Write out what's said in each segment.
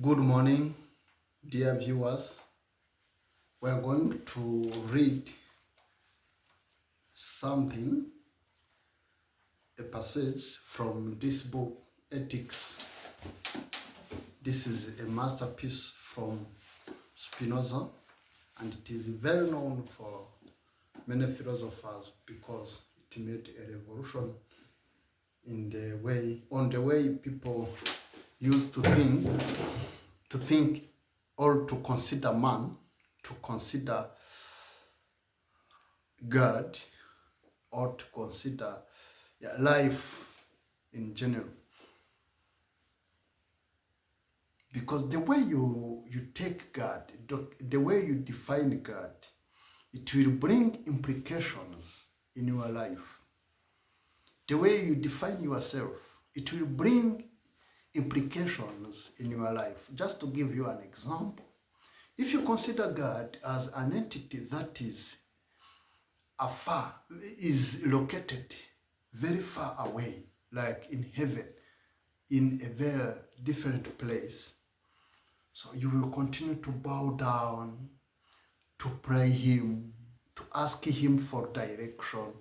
Good morning, dear viewers. We are going to read something, a passage from this book, Ethics. This is a masterpiece from SPINOZA, and it is very known for many philosophers because it made a revolution on the way people used to think or to consider man, to consider God, or to consider life in general. Because the way you take God, the way you define God, it will bring implications in your life. The way you define yourself, it will bring implications in your life. Just to give you an example, if you consider God as an entity that is afar, is located very far away, like in heaven, in a very different place, so you will continue to bow down, to pray him, to ask him for direction,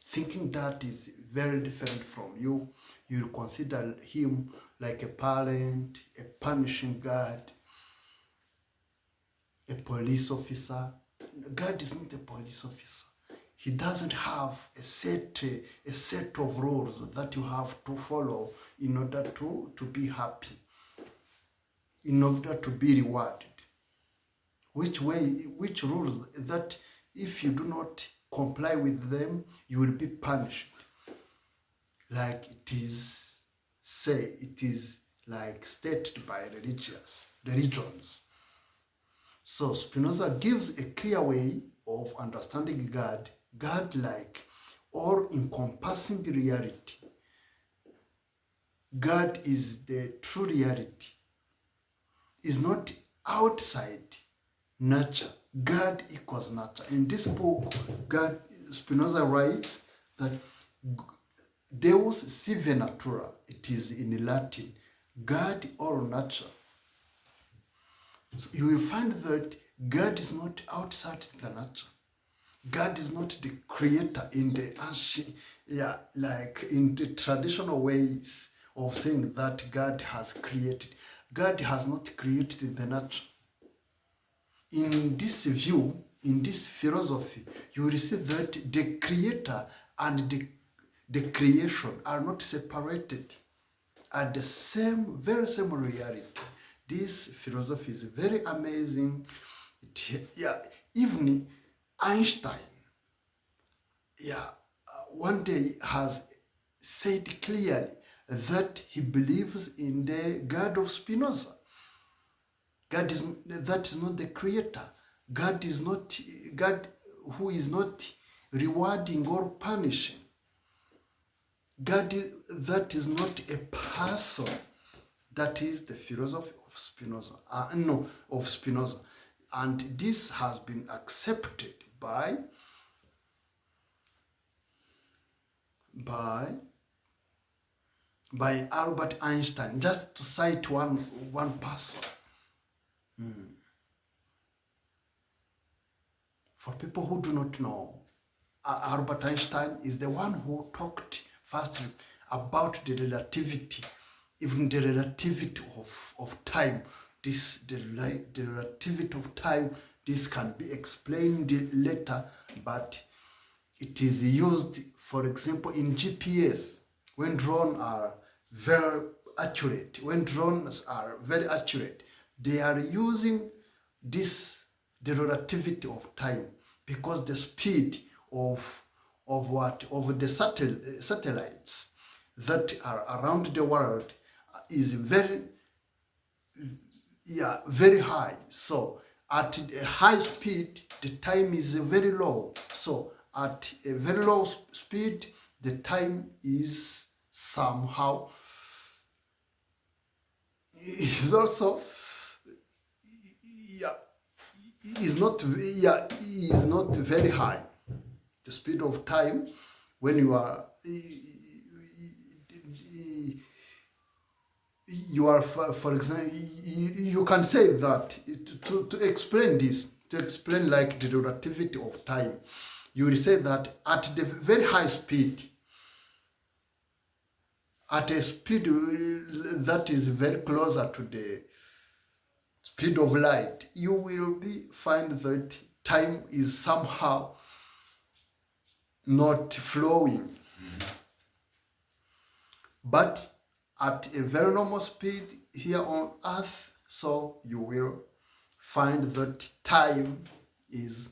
thinking that is very different from you. You will consider him like a parent, a punishing God, a police officer. God is not a police officer. He doesn't have a set of rules that you have to follow in order to be happy, in order to be rewarded. Which rules that if you do not comply with them, you will be punished. Like it is like stated by religions. So Spinoza gives a clear way of understanding God like all-encompassing reality. God is the true reality. Is not outside nature. God equals nature. In this book, Spinoza writes that Deus sive natura, it is in Latin, God or nature. So you will find that God is not outside the nature. God is not the creator in the ancient, like in the traditional ways of saying that God has created. God has not created the nature. In this view, in this philosophy, you will see that the creator and the creation are not separated, are the very same reality. This philosophy is very amazing. Even Einstein, one day has said clearly that he believes in the God of Spinoza. That is not the creator. God is not God who is not rewarding or punishing. That is not a person. That is the philosophy of Spinoza. Of Spinoza, and this has been accepted by Albert Einstein. Just to cite one person. For people who do not know, Albert Einstein is the one who talked first about the relativity, even the relativity of time. The relativity of time, this can be explained later, but it is used, for example, in GPS, when drones are very accurate. They are using the relativity of time, because the speed of the satellites that are around the world is very high. So at a high speed, the time is very low. So at a very low speed, the time is somehow is also is not very high. The speed of time when you are you are, for example, you can say that to explain this, to explain like the relativity of time, you will say that at the very high speed, at a speed that is very closer to the speed of light, you will find that time is somehow not flowing. But at a very normal speed here on earth, so you will find that time is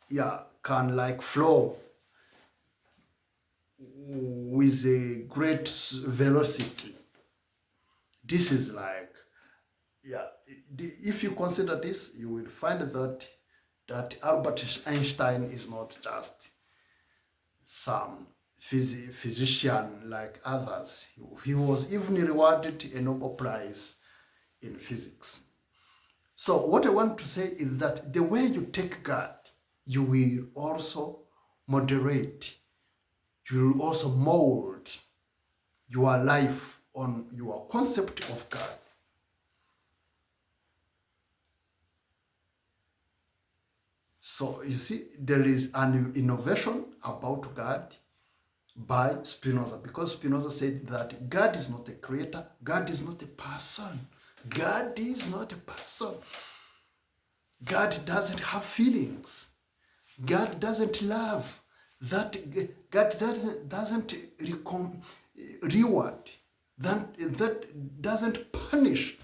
yeah, can like flow with a great velocity. This is like, yeah, if you consider this, you will find that Albert Einstein is not just some physician like others. He was even rewarded a Nobel Prize in physics. So what I want to say is that the way you take God, you will also moderate, you will also mold your life on your concept of God. So you see, there is an innovation about God by Spinoza, because Spinoza said that God is not a creator, God is not a person. God is not a person. God doesn't have feelings. God doesn't love. That God doesn't reward. That doesn't punish.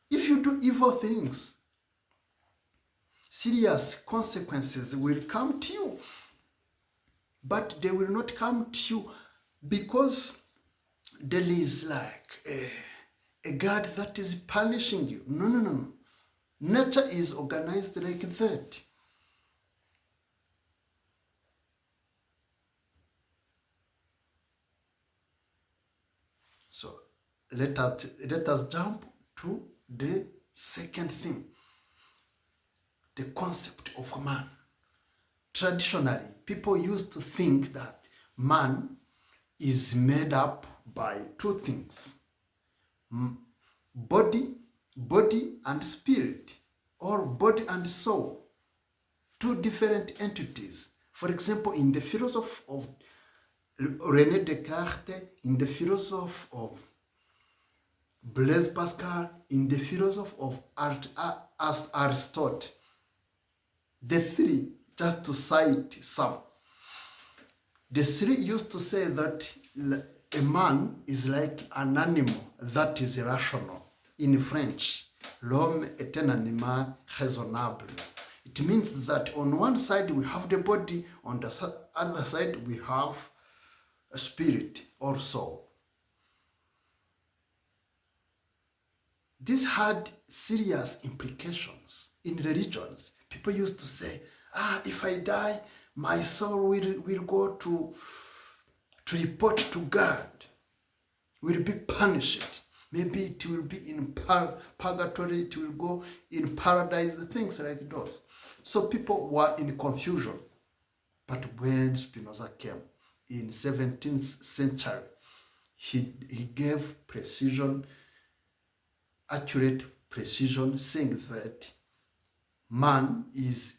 If you do evil things, serious consequences will come to you. But they will not come to you because there is like a God that is punishing you. No. Nature is organized like that. So let us jump to the second thing, the concept of man. Traditionally, people used to think that man is made up by two things, body and spirit, or body and soul, two different entities. For example, in the philosophy of René Descartes, in the philosophy of Blaise Pascal, in the philosophy of Aristotle, the three, just to cite some, the three used to say that a man is like an animal that is irrational. In French, l'homme est un animal raisonnable. It means that on one side we have the body, on the other side we have a spirit or soul. This had serious implications in religions. People used to say, if I die, my soul will go to report to God, will be punished. Maybe it will be in purgatory, it will go in paradise, things like those. So people were in confusion. But when Spinoza came in 17th century, he gave precision, accurate precision, saying that man is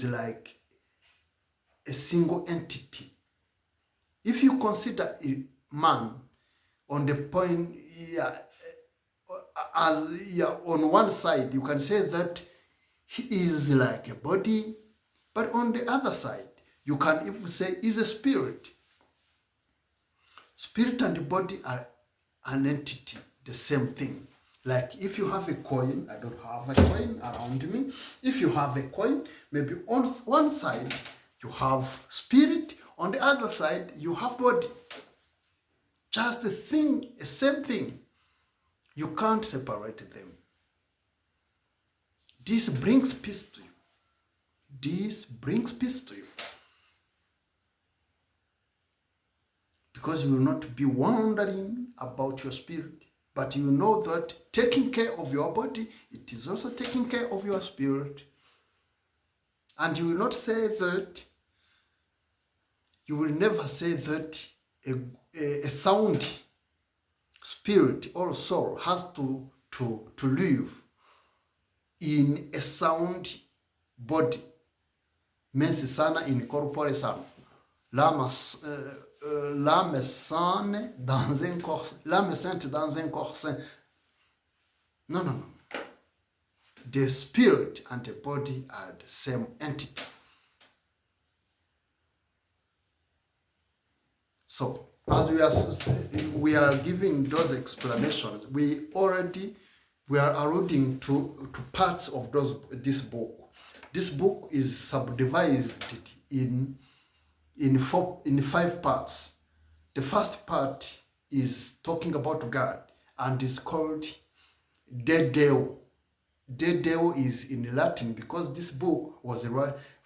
like a single entity. If you consider man on the point, on one side, you can say that he is like a body, but on the other side, you can even say he's a spirit. Spirit and body are an entity, the same thing. Like if you have a coin, I don't have a coin around me. If you have a coin, maybe on one side you have spirit, on the other side you have body. Just the thing, the same thing. You can't separate them. This brings peace to you. This brings peace to you. Because you will not be wondering about your spirit, but you know that taking care of your body, it is also taking care of your spirit. And you will not say that you will never say that a sound spirit or soul has to live in a sound body. Mens sana in corpore sano. L'âme saine dans un corps, l'âme sainte dans un corps saint. No. The spirit and the body are the same entity. So, as we are giving those explanations, we are alluding to parts of this book. This book is subdivided in 5 parts. The first part is talking about God and is called De Deo. De Deo is in Latin because this book was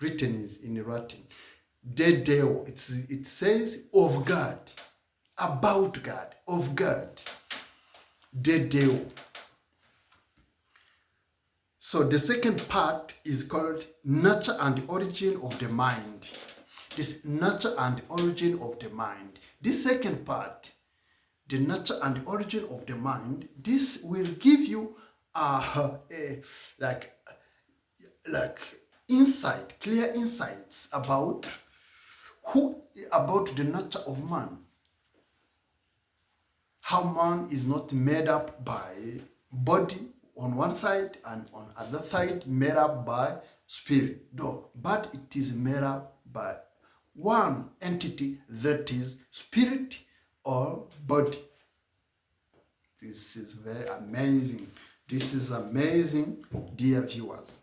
written in Latin. De Deo, it says of God, about God, of God. De Deo. So the second part is called Nature and Origin of the Mind. This nature and origin of the mind. This second part, the nature and origin of the mind, this will give you like insight, clear insights about the nature of man. How man is not made up by body on one side and on other side made up by spirit, though, but it is made up by one entity, that is spirit or body. This is very amazing. This is amazing, dear viewers.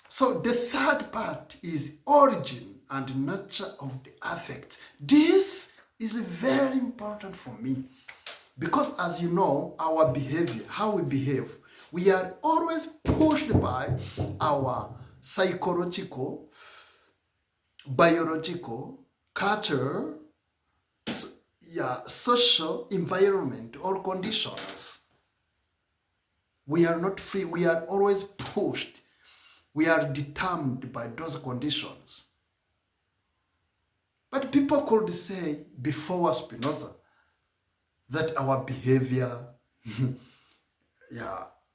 So the third part is origin and nature of the affect. This is very important for me because, as you know, our behavior, how we behave, we are always pushed by our psychological, biological, culture, social environment or conditions. We are not free. We are always pushed. We are determined by those conditions. But people could say before Spinoza that our behavior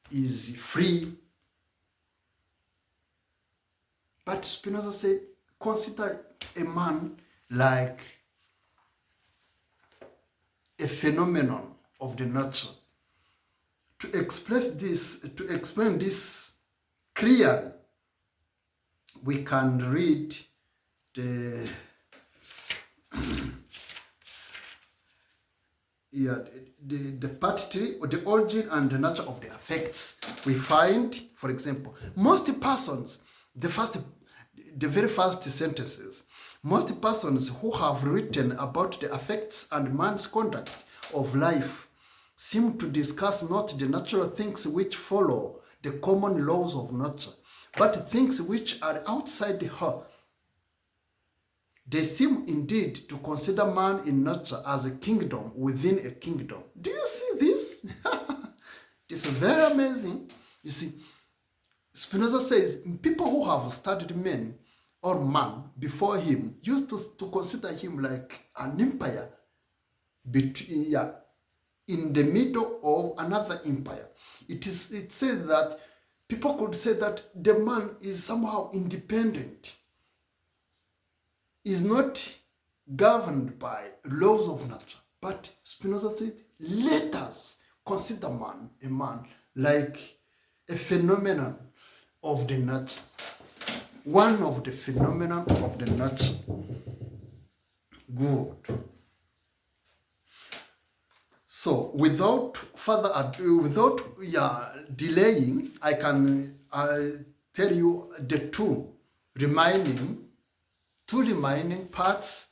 is free. But Spinoza said, consider a man like a phenomenon of the nature. To explain this clearly, we can read the part 3, or the origin and the nature of the affects. We find, for example, most persons, the very first sentences, most persons who have written about the affects and man's conduct of life seem to discuss not the natural things which follow the common laws of nature, but things which are outside her. They seem indeed to consider man in nature as a kingdom within a kingdom. Do you see this? It's very amazing. You see, Spinoza says people who have studied men or man before him used to consider him like an empire in the middle of another empire. It says that people could say that the man is somehow independent, is not governed by laws of nature. But Spinoza said, let us consider a man like a phenomenon of the nature. One of the phenomena of the nature. Good. So, without further ado, without delaying, I can tell you the two remaining parts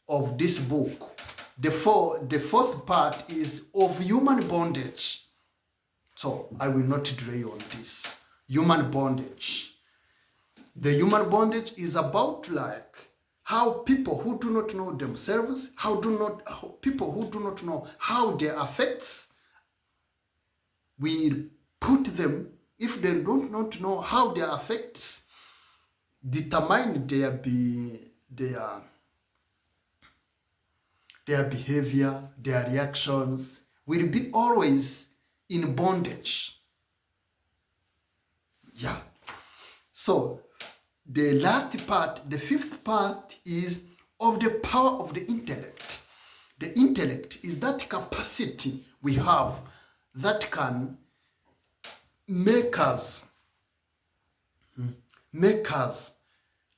of this book. The fourth part is of human bondage. So, I will not delay on this. Human bondage. The human bondage is about like how people who do not know themselves, people who do not know how their affects will put them, if they don't not know how their affects determine their behavior, their reactions will be always in bondage. Yeah. So the last part, the fifth part, is of the power of the intellect. The intellect is that capacity we have that can make us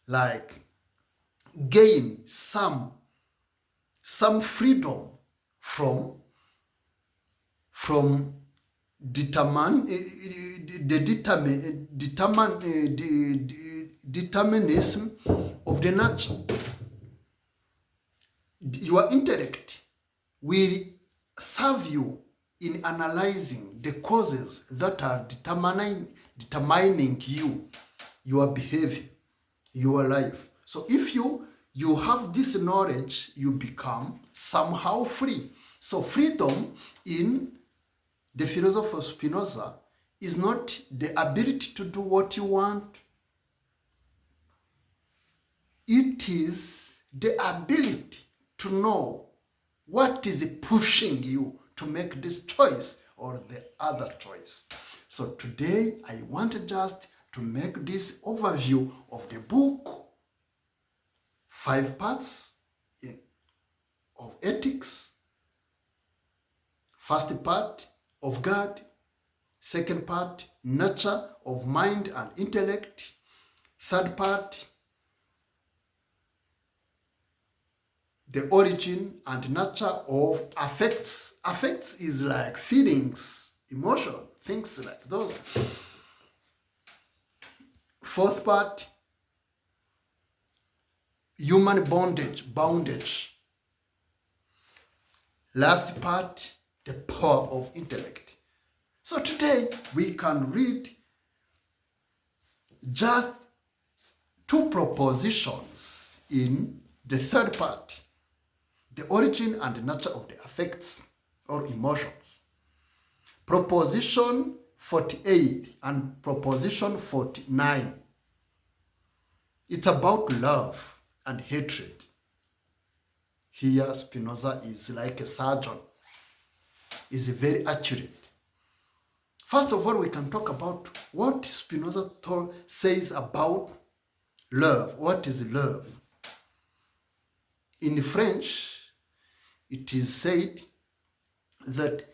like gain some freedom from determinism of the nature. Your intellect will serve you in analyzing the causes that are determining you, your behavior, your life. So if you have this knowledge, you become somehow free. So freedom in the philosophy of Spinoza is not the ability to do what you want. It is the ability to know what is pushing you to make this choice or the other choice. So today I want just to make this overview of the book, 5 parts of ethics. First part, of God. Second part, nature of mind and intellect. Third part, the origin and nature of affects. Affects is like feelings, emotion, things like those. Fourth part, human bondage. Last part, the power of intellect. So today we can read just 2 propositions in the third part, the origin and the nature of the affects or emotions. Proposition 48 and proposition 49. It's about love and hatred. Here Spinoza is like a surgeon. Is very accurate. First of all, we can talk about what Spinoza says about love. What is love? In French, it is said that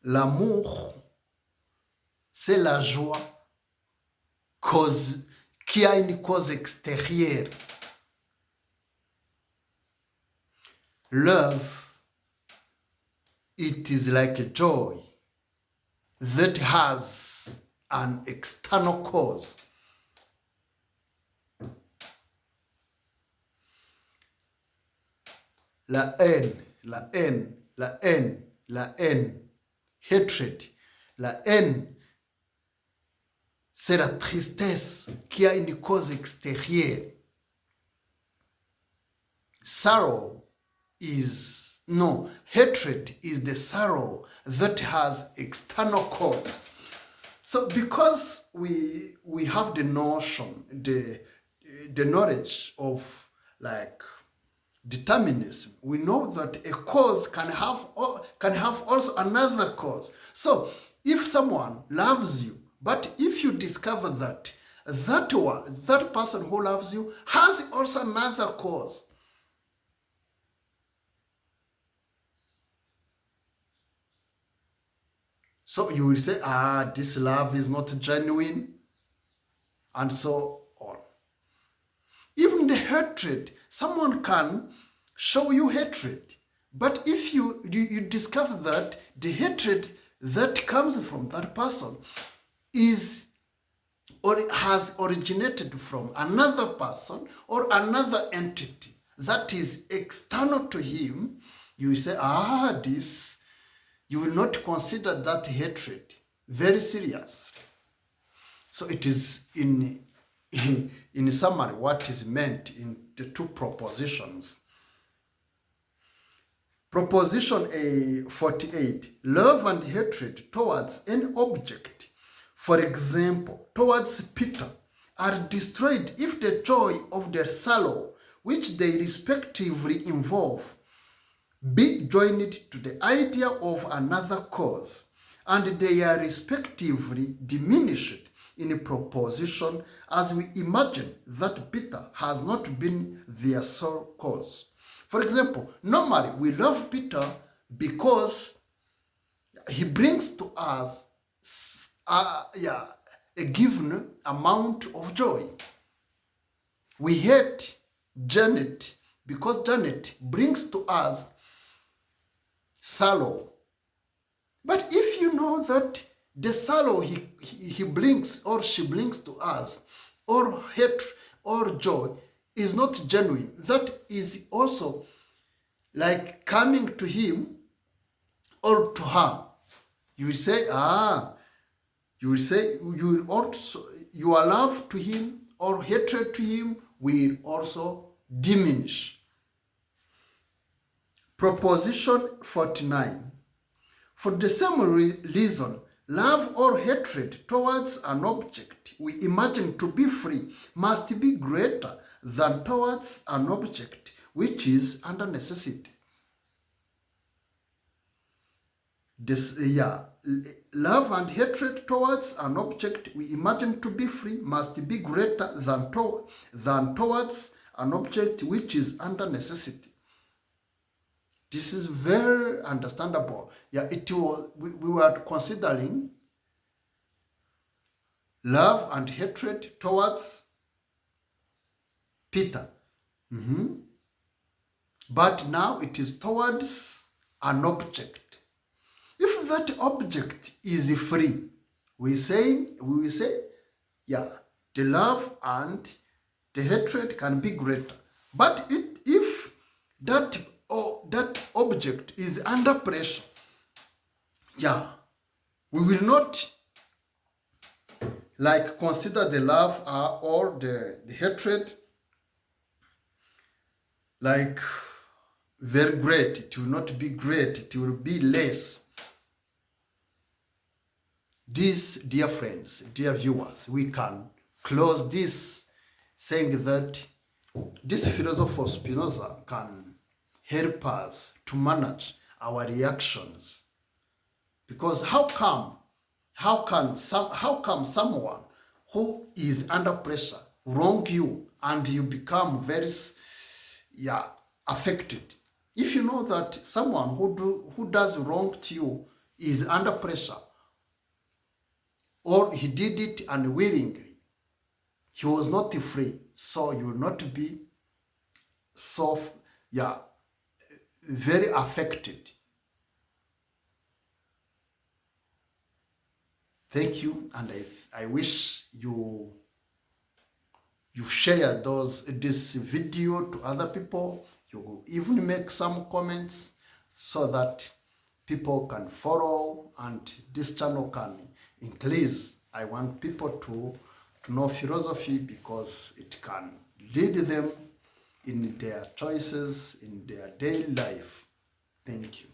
l'amour, c'est la joie qui a une cause extérieure. Love, it is like a joy that has an external cause. La haine, hatred. La haine, c'est la tristesse qui a une cause extérieure. Hatred is the sorrow that has external cause. So because we have the notion, the knowledge of like determinism, we know that a cause can have also another cause. So if someone loves you, but if you discover that that person who loves you has also another cause, so you will say, this love is not genuine, and so on. Even the hatred, someone can show you hatred, but if you discover that the hatred that comes from that person is or has originated from another person or another entity that is external to him, you will say, this. You will not consider that hatred very serious. So it is in summary what is meant in the 2 propositions. Proposition 48, love and hatred towards any object. For example, towards Peter, are destroyed if the joy of the sorrow which they respectively involve be joined to the idea of another cause, and they are respectively diminished in proportion as we imagine that Peter has not been their sole cause. For example, normally we love Peter because he brings to us a given amount of joy. We hate Janet because Janet brings to us sorrow. But if you know that the sorrow he brings or she brings to us, or hate or joy, is not genuine, that is also like coming to him or to her, you will say, your love to him or hatred to him will also diminish. Proposition 49. For the same reason, love or hatred towards an object we imagine to be free must be greater than towards an object which is under necessity. Love and hatred towards an object we imagine to be free must be greater than towards an object which is under necessity. This is very understandable. We were considering love and hatred towards Peter. But now it is towards an object. If that object is free, we will say, the love and the hatred can be greater. But if that object is under pressure, we will not consider the love or the hatred like very great. It will not be great, it will be less. These, dear friends, dear viewers, we can close this saying that this philosophy of Spinoza can help us to manage our reactions. Because how come someone who is under pressure wrong you and you become very affected? If you know that someone who does wrong to you is under pressure, or he did it unwillingly, he was not free, so you will not be so very affected. Thank you, and I wish you share this video to other people. You even make some comments so that people can follow and this channel can increase. I want people to know philosophy because it can lead them in their choices, in their daily life. Thank you.